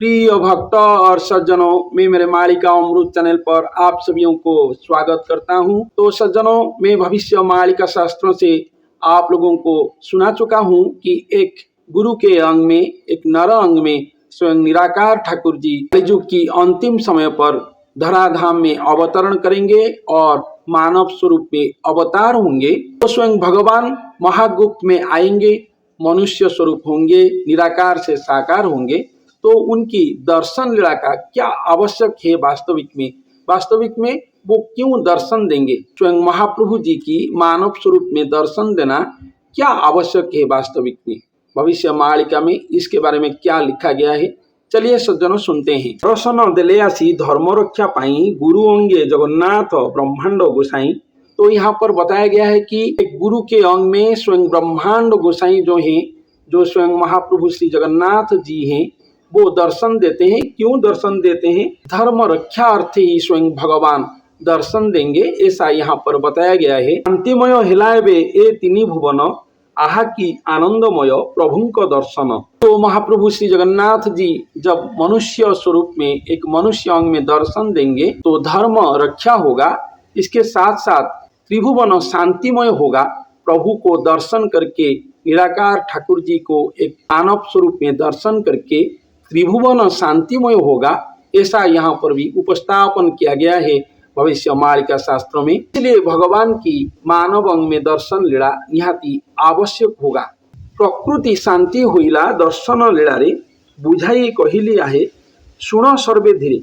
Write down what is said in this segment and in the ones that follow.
प्रिय भक्त और सज्जनों, मैं मेरे मालिका अमृत चैनल पर आप सभी को स्वागत करता हूं। तो सज्जनों, मैं भविष्य मालिका शास्त्रों से आप लोगों को सुना चुका हूं कि एक गुरु के अंग में, एक नर अंग में स्वयं निराकार ठाकुर जी कलियुग की अंतिम समय पर धराधाम में अवतरण करेंगे और मानव स्वरूप में अवतार होंगे। तो स्वयं भगवान महागुप्त में आएंगे, मनुष्य स्वरूप होंगे, निराकार से साकार होंगे। तो उनकी दर्शन लीला का क्या आवश्यक है वास्तविक में वो क्यों दर्शन देंगे? स्वयं महाप्रभु जी की मानव स्वरूप में दर्शन देना क्या आवश्यक है वास्तविक में? भविष्य मालिका में इसके बारे में क्या लिखा गया है, चलिए सज्जनों सुनते हैं। दर्शन देले आसी धर्म रक्षा पाई गुरु अंगे जगन्नाथ ब्रह्मांड गोसाई। तो यहाँ पर बताया गया है कि एक गुरु के अंग में स्वयं ब्रह्मांड गोसाई जो है, जो स्वयं महाप्रभु श्री जगन्नाथ जी हैं, वो दर्शन देते हैं। क्यों दर्शन देते हैं? धर्म रक्षा अर्थ ही स्वयं भगवान दर्शन देंगे, ऐसा यहाँ पर बताया गया है। शांतिमय हिलाए ए तिनी भुवन आहा की आनंदमय प्रभु का दर्शन। तो महाप्रभु श्री जगन्नाथ जी जब मनुष्य स्वरूप में एक मनुष्य अंग में दर्शन देंगे तो धर्म रक्षा होगा, इसके साथ साथ त्रिभुवन शांतिमय होगा। प्रभु को दर्शन करके, निराकार ठाकुर जी को एक मानव स्वरूप में दर्शन करके त्रिभुवन शांतिमय होगा, ऐसा यहाँ पर भी उपस्थापन किया गया है भविष्य मालिका शास्त्रों में। इसलिए भगवान की मानव अंग में दर्शन लीला निहाती आवश्यक होगा। प्रकृति शांति होइला दर्शन लीला रे बुझाई कहली आहे सुन सर्वे धीरे।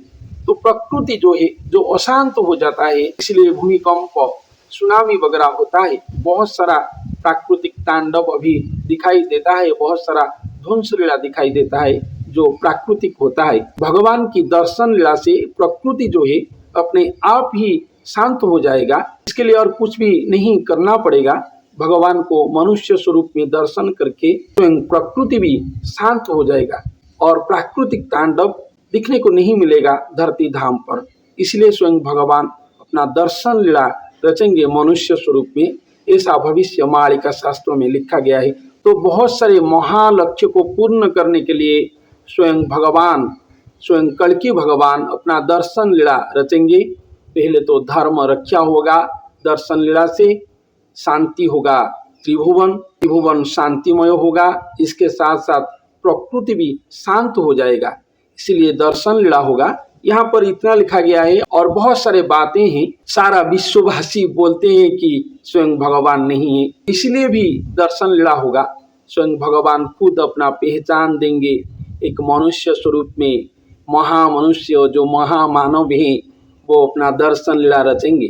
तो प्रकृति जो है, जो अशांत हो जाता है, इसलिए भूमिकंप, सुनामी वगैरह होता है, बहुत सारा प्राकृतिक तांडव अभी दिखाई देता है, बहुत सारा ध्वंस लीला दिखाई देता है जो प्राकृतिक होता है। भगवान की दर्शन लीला से प्रकृति जो है अपने आप ही शांत हो जाएगा। इसके लिए और कुछ भी नहीं करना पड़ेगा। भगवान को मनुष्य स्वरूप में दर्शन करके स्वयं प्रकृति भी शांत हो जाएगा और प्राकृतिक तांडव दिखने को नहीं मिलेगा धरती धाम पर। इसलिए स्वयं भगवान अपना दर्शन लीला रचेंगे मनुष्य स्वरूप में, ऐसा भविष्य मालिका शास्त्रों में लिखा गया है। तो बहुत सारे महालक्ष्य को पूर्ण करने के लिए स्वयं भगवान, स्वयं कल्कि भगवान अपना दर्शन लीला रचेंगे। पहले तो धर्म रक्षा होगा, दर्शन लीला से शांति होगा, त्रिभुवन शांतिमय होगा, इसके साथ साथ प्रकृति भी शांत हो जाएगा, इसलिए दर्शन लीला होगा। यहाँ पर इतना लिखा गया है और बहुत सारे बातें हैं। सारा विश्ववासी बोलते हैं कि स्वयं भगवान नहीं है, इसलिए भी दर्शन लीला होगा। स्वयं भगवान खुद अपना पहचान देंगे, एक मनुष्य स्वरूप में महामनुष्य जो महामानव हैं वो अपना दर्शन लीला रचेंगे।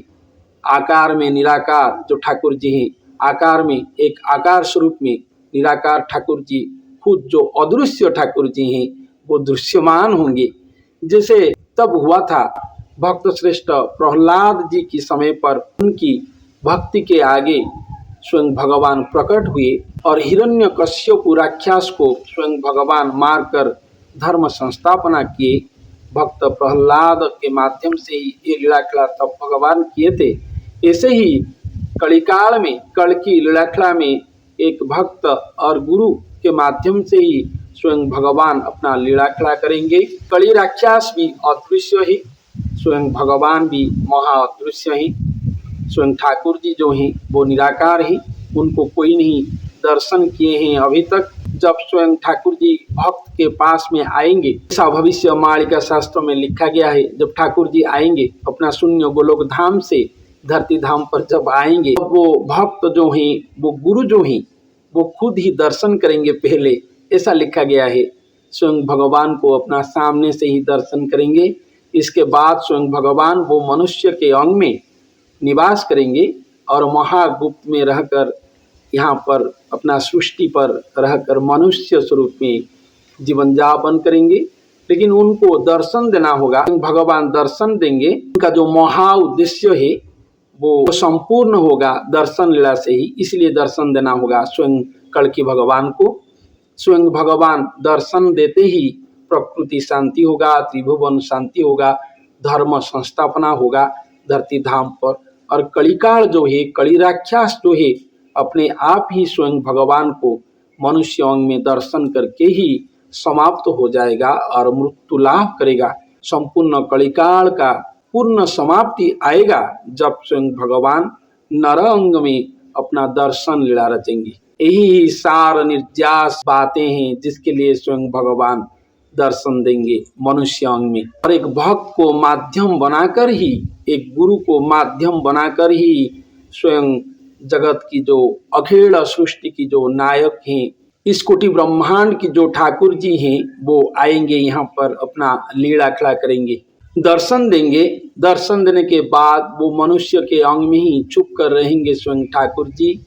आकार में निराकार जो ठाकुर जी हैं, आकार में एक आकार स्वरूप में निराकार ठाकुर जी, खुद जो अदृश्य ठाकुर जी हैं वो दृश्यमान होंगे। जैसे तब हुआ था भक्त श्रेष्ठ प्रहलाद जी के समय पर, उनकी भक्ति के आगे स्वयं भगवान प्रकट हुए और हिरण्यकश्यप राक्षस को स्वयं भगवान मारकर धर्म संस्थापना किए। भक्त प्रहलाद के माध्यम से ही ये लीलाखला तब भगवान किए थे। ऐसे ही कलिकाल में, कल की लीलाखला में एक भक्त और गुरु के माध्यम से ही स्वयं भगवान अपना लीलाखला करेंगे। कली राक्षस भी अदृश्य ही, स्वयं भगवान भी महा अदृश्य ही। स्वयं ठाकुर जी जो हैं वो निराकार ही, उनको कोई नहीं दर्शन किए हैं अभी तक। जब स्वयं ठाकुर जी भक्त के पास में आएंगे, ऐसा भविष्य मालिका शास्त्रों में लिखा गया है। जब ठाकुर जी आएंगे अपना शून्य गोलोक धाम से धरती धाम पर जब आएंगे, वो भक्त जो हैं, वो गुरु जो हैं, वो खुद ही दर्शन करेंगे पहले, ऐसा लिखा गया है। स्वयं भगवान को अपना सामने से ही दर्शन करेंगे। इसके बाद स्वयं भगवान वो मनुष्य के अंग में निवास करेंगे और महागुप्त में रहकर यहाँ पर अपना सृष्टि पर रहकर मनुष्य स्वरूप में जीवन यापन करेंगे। लेकिन उनको दर्शन देना होगा, भगवान दर्शन देंगे। उनका जो महा उद्देश्य है वो संपूर्ण होगा दर्शन लीला से ही, इसलिए दर्शन देना होगा स्वयं कल्कि भगवान को। स्वयं भगवान दर्शन देते ही प्रकृति शांति होगा, त्रिभुवन शांति होगा, धर्म संस्थापना होगा धरती धाम पर। और कलिकाल जो है, कली राक्षस जो है, अपने आप ही स्वयं भगवान को मनुष्य अंग में दर्शन करके ही समाप्त हो जाएगा और मृत्यु लाभ करेगा। संपूर्ण कलिकाल का पूर्ण समाप्ति आएगा जब स्वयं भगवान नरअंग में अपना दर्शन लीला रचेंगे। यही सार निर्यास बातें हैं जिसके लिए स्वयं भगवान दर्शन देंगे मनुष्य अंग में। और एक भक्त को माध्यम बनाकर ही, एक गुरु को माध्यम बनाकर ही स्वयं जगत की जो अखिल सृष्टि की जो नायक हैं, इस कोटि ब्रह्मांड की जो ठाकुर जी हैं, वो आएंगे यहाँ पर अपना लीला खिला करेंगे, दर्शन देंगे। दर्शन देने के बाद वो मनुष्य के अंग में ही छुप कर रहेंगे स्वयं ठाकुर जी,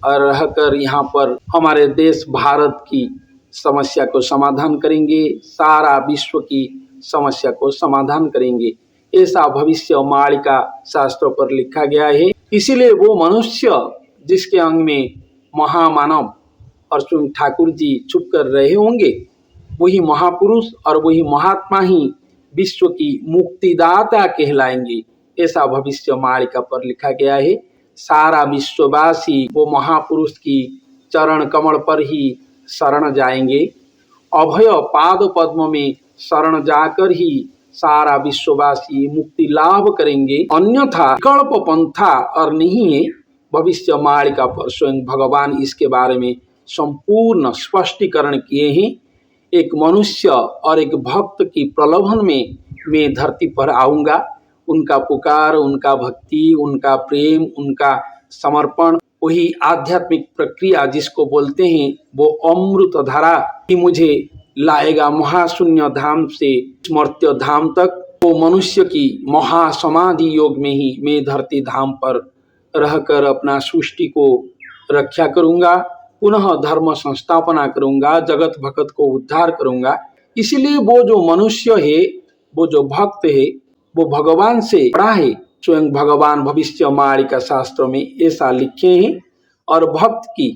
और रहकर यहाँ पर हमारे देश भारत की समस्या को समाधान करेंगे, सारा विश्व की समस्या को समाधान करेंगे। ऐसा भविष्य मालिका शास्त्रों पर लिखा गया है। इसीलिए वो मनुष्य जिसके अंग में महामानव और स्वयं ठाकुर जी छुप कर रहे होंगे, वही महापुरुष और वही महात्मा ही विश्व की मुक्तिदाता कहलाएंगे। ऐसा भविष्य मालिका पर लिखा गया है। सारा विश्ववासी वो महापुरुष की चरण कमल पर ही शरण जाएंगे। अभय पाद पद्म में शरण जाकर ही सारा विश्ववासी मुक्ति लाभ करेंगे, अन्यथा विकल्प पंथा और नहीं है। भविष्य मालिका पर स्वयं भगवान इसके बारे में संपूर्ण स्पष्टीकरण किए हैं। एक मनुष्य और एक भक्त की प्रलोभन में मैं धरती पर आऊंगा। उनका पुकार, उनका भक्ति, उनका प्रेम, उनका समर्पण, वही आध्यात्मिक प्रक्रिया जिसको बोलते हैं, वो अमृत धारा ही मुझे लाएगा महाशून्य धाम से स्मर्त्य धाम तक। वो मनुष्य की महासमाधि योग में ही मैं धरती धाम पर रहकर अपना सृष्टि को रक्षा करूंगा, पुनः धर्म संस्थापना करूंगा, जगत भगत को उद्धार करूंगा। इसलिए वो जो मनुष्य है, वो जो भक्त है, वो भगवान से बड़ा है। स्वयं भगवान भविष्य मालिका शास्त्रों में ऐसा लिखे हैं। और भक्त की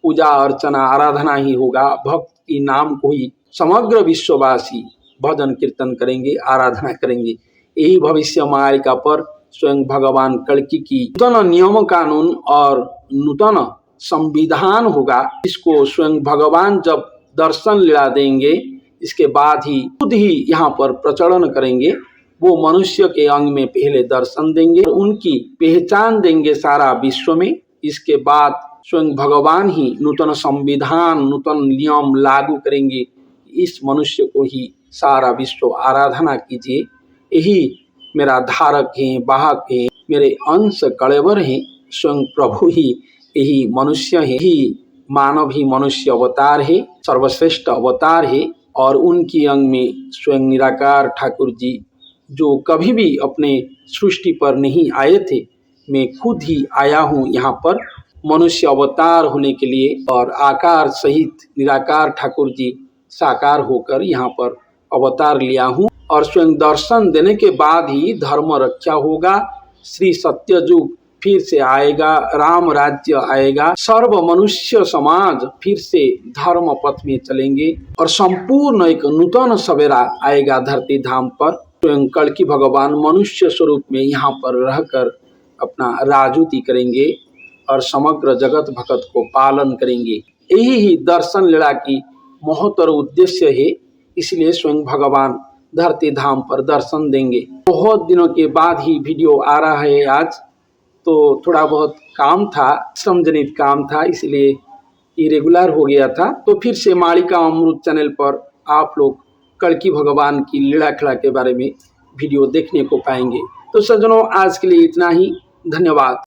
पूजा अर्चना आराधना ही होगा। भक्त की नाम को ही समग्र विश्ववासी भजन कीर्तन करेंगे, आराधना करेंगे। यही भविष्य मालिका पर स्वयं भगवान कल्कि की नूतन नियम कानून और नूतन संविधान होगा। इसको स्वयं भगवान जब दर्शन लीला देंगे, इसके बाद ही खुद ही यहाँ पर प्रचलन करेंगे। वो मनुष्य के अंग में पहले दर्शन देंगे, उनकी पहचान देंगे सारा विश्व में। इसके बाद स्वयं भगवान ही नूतन संविधान, नूतन नियम लागू करेंगे। इस मनुष्य को ही सारा विश्व आराधना कीजिए। यही मेरा धारक है, वाहक है, मेरे अंश कलेवर हैं। स्वयं प्रभु ही यही मनुष्य है, ही मानव ही मनुष्य अवतार है, सर्वश्रेष्ठ अवतार है। और उनकी अंग में स्वयं निराकार ठाकुर जी जो कभी भी अपने सृष्टि पर नहीं आए थे, मैं खुद ही आया हूँ यहाँ पर मनुष्य अवतार होने के लिए। और आकार सहित निराकार ठाकुर जी साकार होकर यहाँ पर अवतार लिया हूँ। और स्वयं दर्शन देने के बाद ही धर्म रक्षा होगा। श्री सत्ययुग फिर से आएगा, राम राज्य आएगा, सर्व मनुष्य समाज फिर से धर्म पथ में चलेंगे और संपूर्ण एक नूतन सवेरा आएगा धरती धाम पर। स्वयं कल्कि भगवान मनुष्य स्वरूप में यहाँ पर रहकर अपना राजूती करेंगे और समग्र जगत भगत को पालन करेंगे। यही ही दर्शन लीला की महत्तर उद्देश्य है। इसलिए स्वयं भगवान धरती धाम पर दर्शन देंगे। बहुत दिनों के बाद ही वीडियो आ रहा है आज, तो थोड़ा बहुत काम था, श्रमजनित काम था, इसलिए इरेगुलर हो गया था। तो फिर से मालिका अमृत चैनल पर आप लोग कल्कि भगवान की लीला खिला के बारे में वीडियो देखने को पाएंगे। तो सज्जनों, आज के लिए इतना ही। धन्यवाद।